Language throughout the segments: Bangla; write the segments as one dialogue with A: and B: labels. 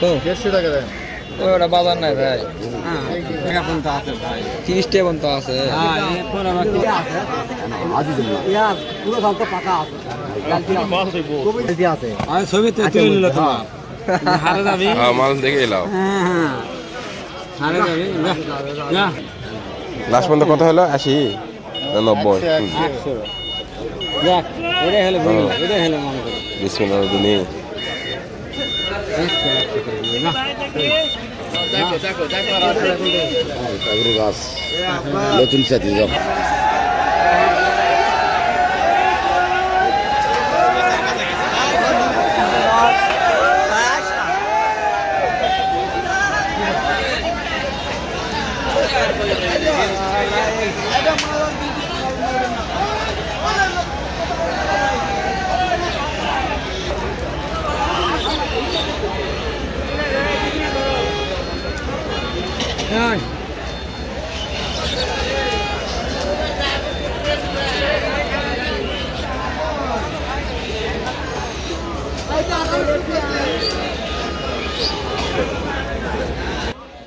A: 150 টাকা দেন।
B: ওটা বাজার নাই ভাই, 30 টাকা পর্যন্ত আছে।
C: মাল দেখে এলাম। লাস্ট পর্যন্ত কত হলো? 80 না 90? বিসমিল্লাহ দিনী গাছ নতুন সাথী যাব।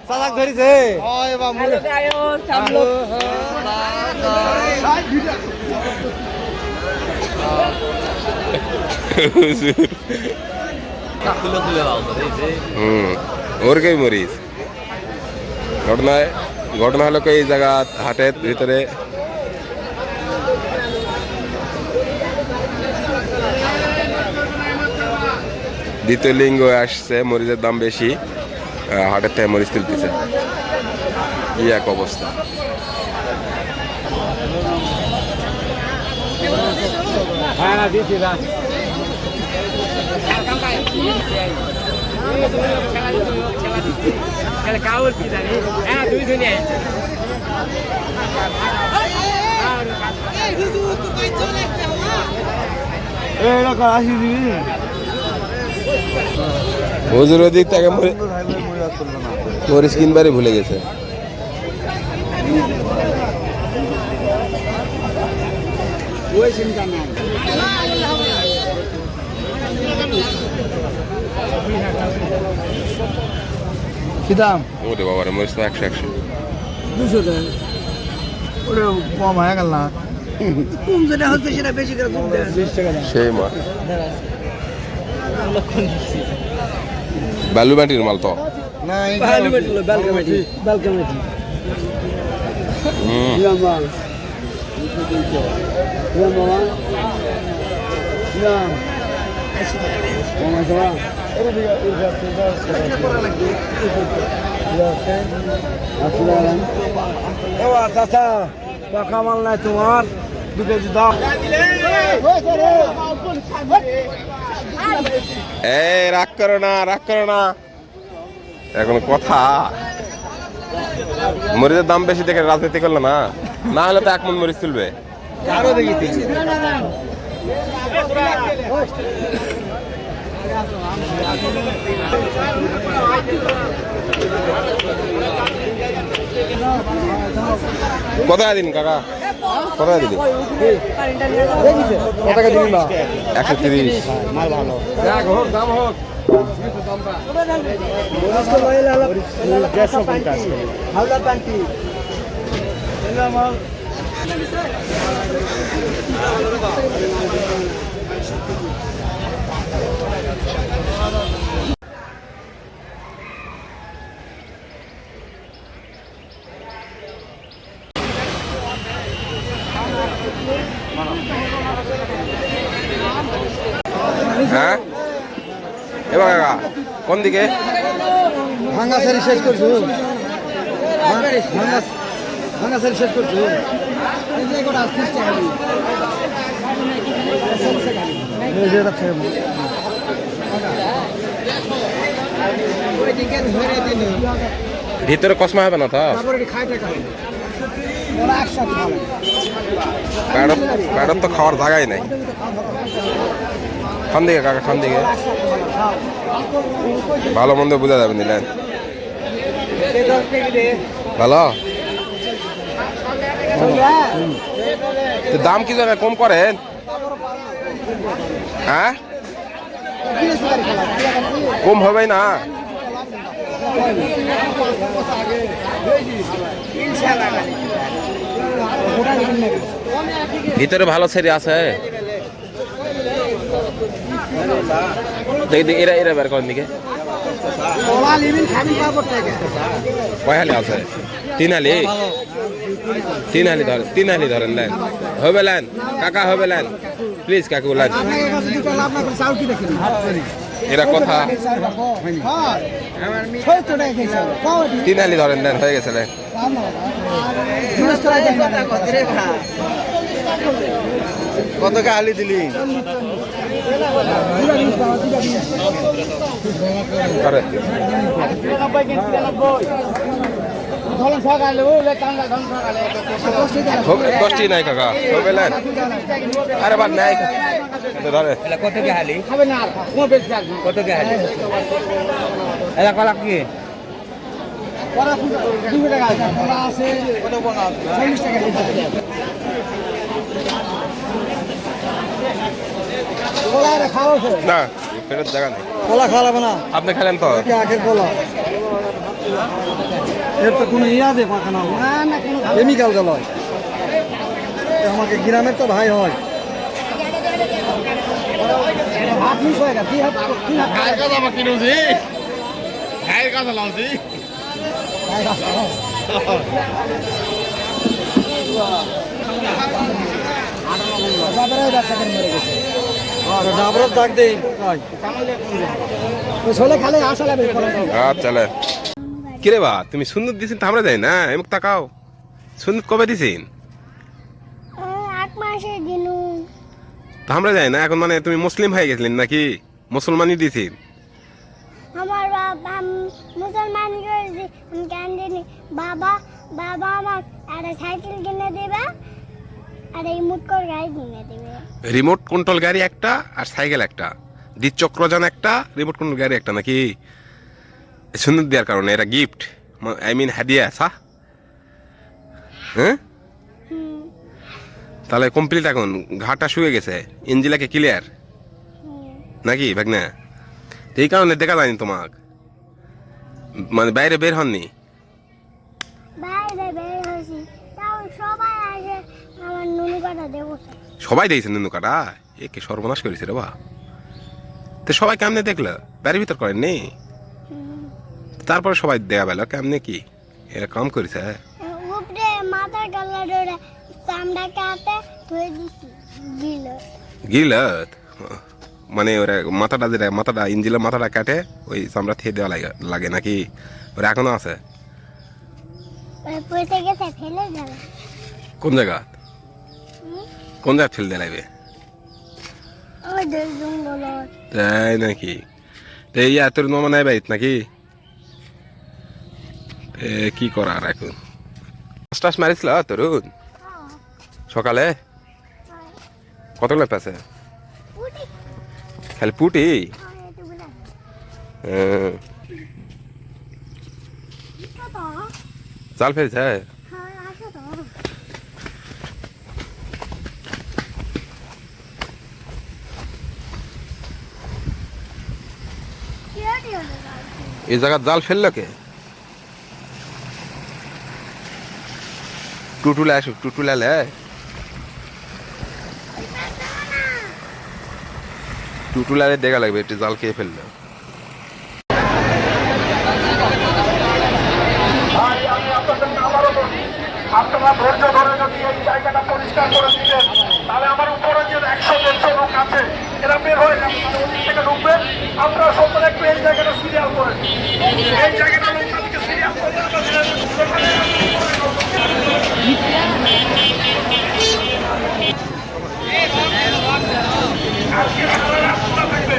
A: সাদাক ধরিছে ওই বাবু আয়ো সামলো কাকুলো তুলে দাও তো
C: ওর কই মরিস। ঘটনা হলো এই জায়গা হাটের ভিতরে দ্বিতীয় লিঙ্গ আসছে, মরিচের দাম বেশি, হাটের থেকে মরিচ তুলতেছে, এই এক অবস্থা। হুজুর ওদিক থেকে মরিচ কিনবারই ভুলে গেছে।
A: কি দাম?
C: ওরে বাবা রে, মরিচ তো 100
A: 200 দেন। ওরে কম হয়ে গেল না? কম যেটা হচ্ছে সেটা বেশি করে কম দেন। 20 টাকা দেন।
C: সেই মাল বালু মাটির মাল তো
A: না, বালু মাটি না, বালকা মাটি। বালকা মাটি। ইলাম মাল। ইলাম মাল। ইলাম। মামা যাও। ওরে দিকে এটা করা লাগবে। আসসালাম। ও চাচা, টাকা মাল নাই তোমার? 2 কেজি দাও।
C: রাগ করো না, রাগ করো না, এখন কথা। মরিচের দাম বেশি দেখে রাজনীতি করলো না, না হলে তো 1 মণ মরিচ তুলবে।
A: আরো দেখি
C: কোথায় দিন কাকা, কোথায় দিন?
A: কত টাকা দিন না?
C: 130।
A: মাল ভালো হোক, দাম হোক। হাওলা পান্টি
C: হ্যাঁ এবার কাকা কোন দিকে?
A: ভাঙা সারি শেষ করছো? ভাঙা সারি শেষ করছো?
C: ভিতরে কসমা হবে না তো? প্যাডত তো খাওয়ার জায়গাই নাই। খান দিকে কাকা, খান দিকে, ভালো মন্দ বোঝা যাবে নিলেন। ভালো দাম কি জানে কম করেন? হ্যাঁ কম হবে না? ভিতরে ভালো ছেড়ে আছে দেখি এরা এরা বের করেন দিকে কয় হালি আছে 3 হালি 3 হালি ধরেন 3 হালি ধরেন লেন হবে লেন কাকা হবে লেন প্লিজ কাকু লেন এরা কথা 3 হালি ধরেন লেন হয়ে গেছে লেন
D: কত হালি দিলি
C: আরে কষ্টি নাই কাকা হবে লেন আরে বাদ নাই ধরে
B: কত কে হালি কত কে হালি এলা কলা কি
C: না ফেরত জায়গা নেই
D: কলা খাওয়া লাগবে না
C: আপনি খেলেন তো
D: আখের কলা এর তো কোনো ইয়া দে পাখানা কেমিক্যাল জল হয় আমাকে গ্রামের তো ভাই হয় ডাবরের দাগ দেই খালে আসা লাগবে
C: চলে কিরে বা তুমি সুন্দর দিছেন আমরা যাই না এমক তাকাও সুন্দর কবে দিছেন
E: 8 মাসে দিনু
C: আমরা যাই না এখন মানে তুমি মুসলিম হয়ে গেছিলেন নাকি মুসলমানই দিছেন
E: আমার বাবা মুসলমান করেছি আমি কেন জানি বাবা বাবা আমার একটা সাইকেল কিনে দেবে আর এই মুটকর গাড়ি কিনে দেবে
C: রিমোট কন্ট্রোল গাড়ি একটা আর সাইকেল একটা দ্বিচক্রযান একটা রিমোট কন্ট্রোল গাড়ি একটা নাকি সুন্দর দেওয়ার কারণে এটা গিফট আই মিন হাদিয়া সা হ্যাঁ তাহলে কমপ্লিট এখন ঘাটা শুয়ে গেছে ইঞ্জিলাকে ক্লিয়ার নাকি ভাগনা এই কারণে দেখা যায়নি তোমাক মানে বাইরে বের হননি
E: বাইরে বের হয়েছি তাও সবাই আসে আমার নুনু কাটা দেবো
C: সবাই দেখছে নুনু কাটা একে সর্বনাশ করেছে রে বা তো সবাই কেমনে দেখলো বাড়ির ভিতর করেননি তারপরে সবাই দেখা পেল কেমনে কি এরা কাম করেছে
E: উপরে মাথার কালার ওরা চামড়া কাটে ধুয়ে দিছি
C: গিলত মানে ওরা মাথাটা যেটা মাথাটা ইঞ্জিলের মাথাটা কাটে ওই চামড়া থেকে দেওয়া লাগে নাকি ওরা এখনো আছে
E: পয়সা গেছে ফেলে যাবে
C: কোন জায়গা কোন জায়গা ফেলে দেলাইবে
E: ওই জঙ্গল
C: তাই নাকি তো এই তোর মামা নাই বাড়িত নাকি কি করার এখন মাছ মারিছিল তরুণ সকালে কতগুলো পেছে খালি পুটি জাল ফেলছে এই জায়গা জাল ফেললো কে টুটুলে আসুক টুটুলালে টুটুলারে দেখা লাগবে একটু জাল খেয়ে ফেললো
F: আপনারা ধৈর্য ধরে যদি এই জায়গাটা পরিষ্কার করে দিতেন তাহলে আমার উপরে যে 100-150 লোক আছে এরা বের হয়ে যাবে ওদিক থেকে ঢুকবে আপনারা সকলে একটু এই জায়গাটা সিরিয়াল করেন এই জায়গাটা লোকটাকে সিরিয়াল করে আজকে রাস্তা থাকবে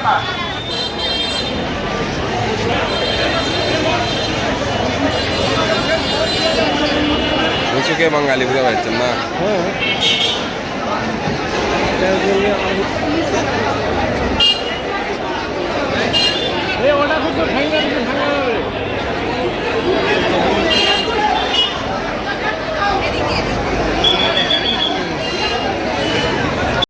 F: না।
C: রুচুকে বাঙালি বুঝতে পারছেন না?
D: হ্যাঁ